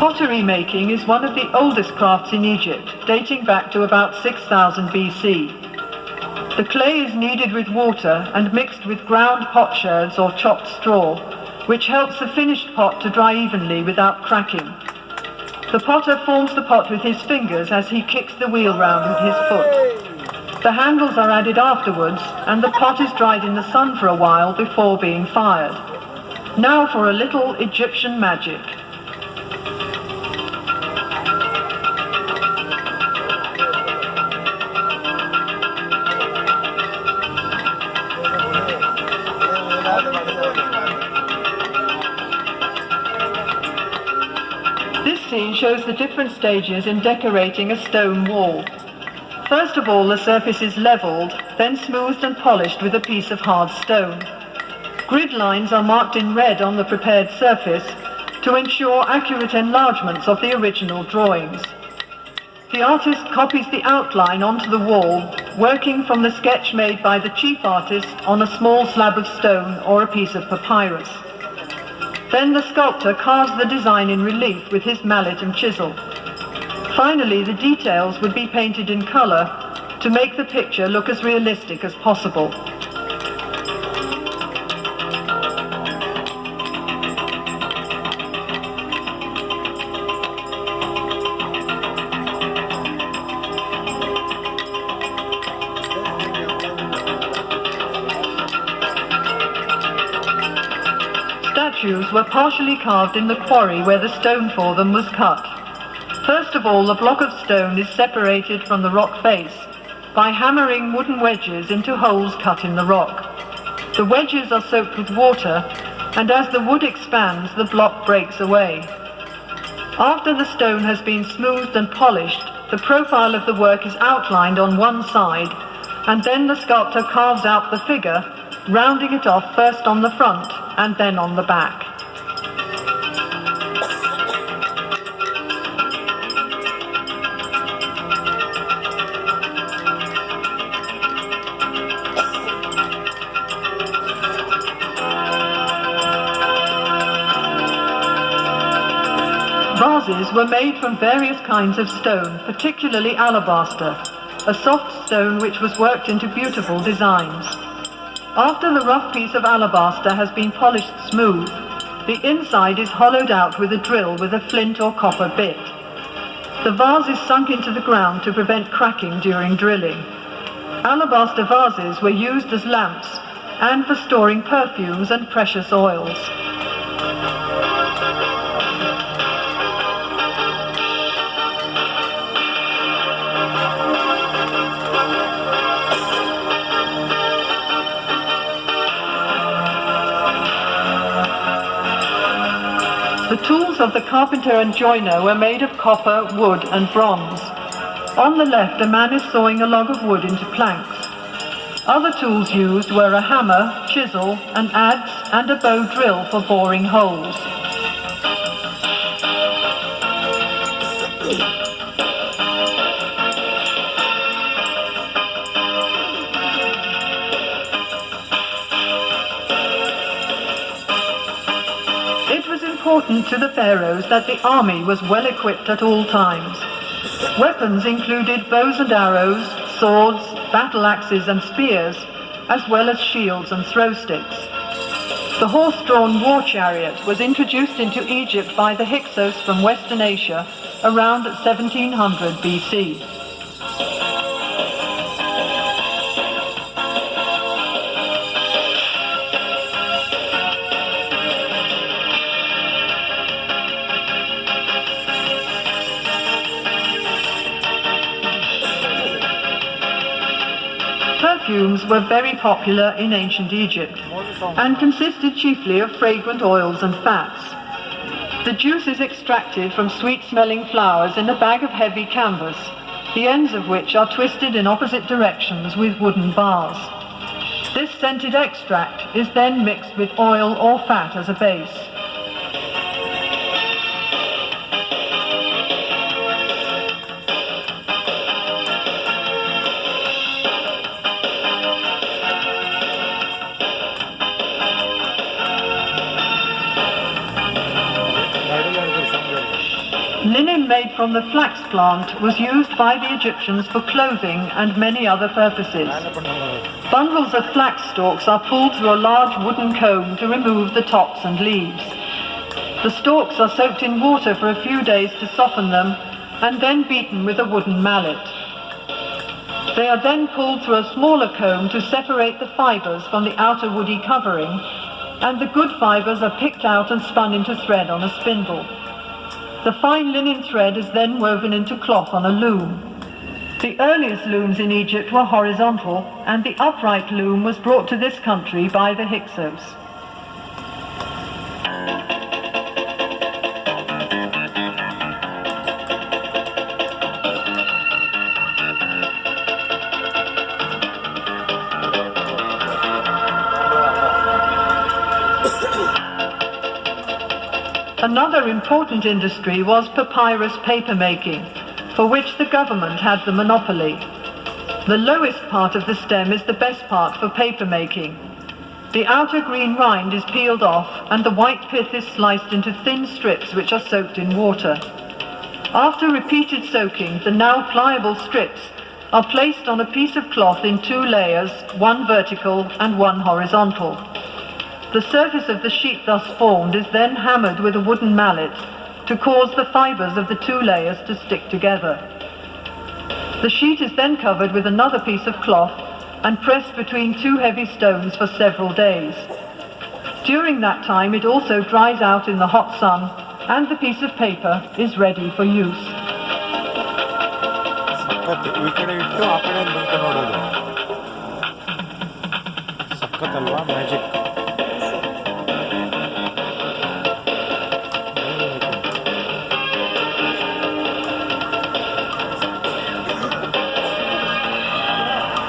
Pottery making is one of the oldest crafts in Egypt, dating back to about 6000 BC. The clay is kneaded with water and mixed with ground potsherds or chopped straw, which helps the finished pot to dry evenly without cracking. The potter forms the pot with his fingers as he kicks the wheel round with his foot. The handles are added afterwards, and the pot is dried in the sun for a while before being fired. Now for a little Egyptian magic. This scene shows the different stages in decorating a stone wall. First of all, the surface is leveled, then smoothed and polished with a piece of hard stone. Grid lines are marked in red on the prepared surface to ensure accurate enlargements of the original drawings. The artist copies the outline onto the wall, working from the sketch made by the chief artist on a small slab of stone or a piece of papyrus. Then the sculptor carves the design in relief with his mallet and chisel. Finally, the details would be painted in color to make the picture look as realistic as possible. Statues were partially carved in the quarry where the stone for them was cut. First of all, the block of stone is separated from the rock face by hammering wooden wedges into holes cut in the rock. The wedges are soaked with water, and as the wood expands, the block breaks away. After the stone has been smoothed and polished, the profile of the work is outlined on one side, and then the sculptor carves out the figure, rounding it off first on the front and then on the back. Vases were made from various kinds of stone, particularly alabaster, a soft stone which was worked into beautiful designs. After the rough piece of alabaster has been polished smooth, the inside is hollowed out with a drill with a flint or copper bit. The vase is sunk into the ground to prevent cracking during drilling. Alabaster vases were used as lamps and for storing perfumes and precious oils. The tools of the carpenter and joiner were made of copper, wood and bronze. On the left, a man is sawing a log of wood into planks. Other tools used were a hammer, chisel, an adze and a bow drill for boring holes. Important to the pharaohs that the army was well equipped at all times. Weapons included bows and arrows, swords, battle axes and spears, as well as shields and throw sticks. The horse-drawn war chariot was introduced into Egypt by the Hyksos from Western Asia around 1700 BC. Perfumes were very popular in ancient Egypt and consisted chiefly of fragrant oils and fats. The juice is extracted from sweet-smelling flowers in a bag of heavy canvas, the ends of which are twisted in opposite directions with wooden bars. This scented extract is then mixed with oil or fat as a base. Linen made from the flax plant was used by the Egyptians for clothing and many other purposes. Bundles of flax stalks are pulled through a large wooden comb to remove the tops and leaves. The stalks are soaked in water for a few days to soften them and then beaten with a wooden mallet. They are then pulled through a smaller comb to separate the fibers from the outer woody covering, and the good fibers are picked out and spun into thread on a spindle. The fine linen thread is then woven into cloth on a loom. The earliest looms in Egypt were horizontal, and the upright loom was brought to this country by the Hyksos. Another important industry was papyrus paper making, for which the government had the monopoly. The lowest part of the stem is the best part for paper making. The outer green rind is peeled off and the white pith is sliced into thin strips which are soaked in water. After repeated soaking, the now pliable strips are placed on a piece of cloth in 2 layers, one vertical and one horizontal. The surface of the sheet thus formed is then hammered with a wooden mallet to cause the fibers of the 2 layers to stick together. The sheet is then covered with another piece of cloth and pressed between 2 heavy stones for several days. During that time it also dries out in the hot sun and the piece of paper is ready for use.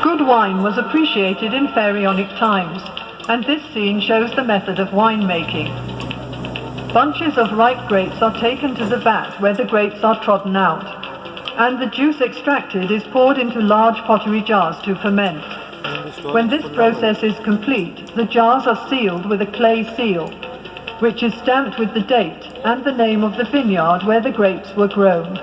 Good wine was appreciated in pharaonic times, and this scene shows the method of winemaking. Bunches of ripe grapes are taken to the vat where the grapes are trodden out, and the juice extracted is poured into large pottery jars to ferment. When this process is complete, the jars are sealed with a clay seal, which is stamped with the date and the name of the vineyard where the grapes were grown.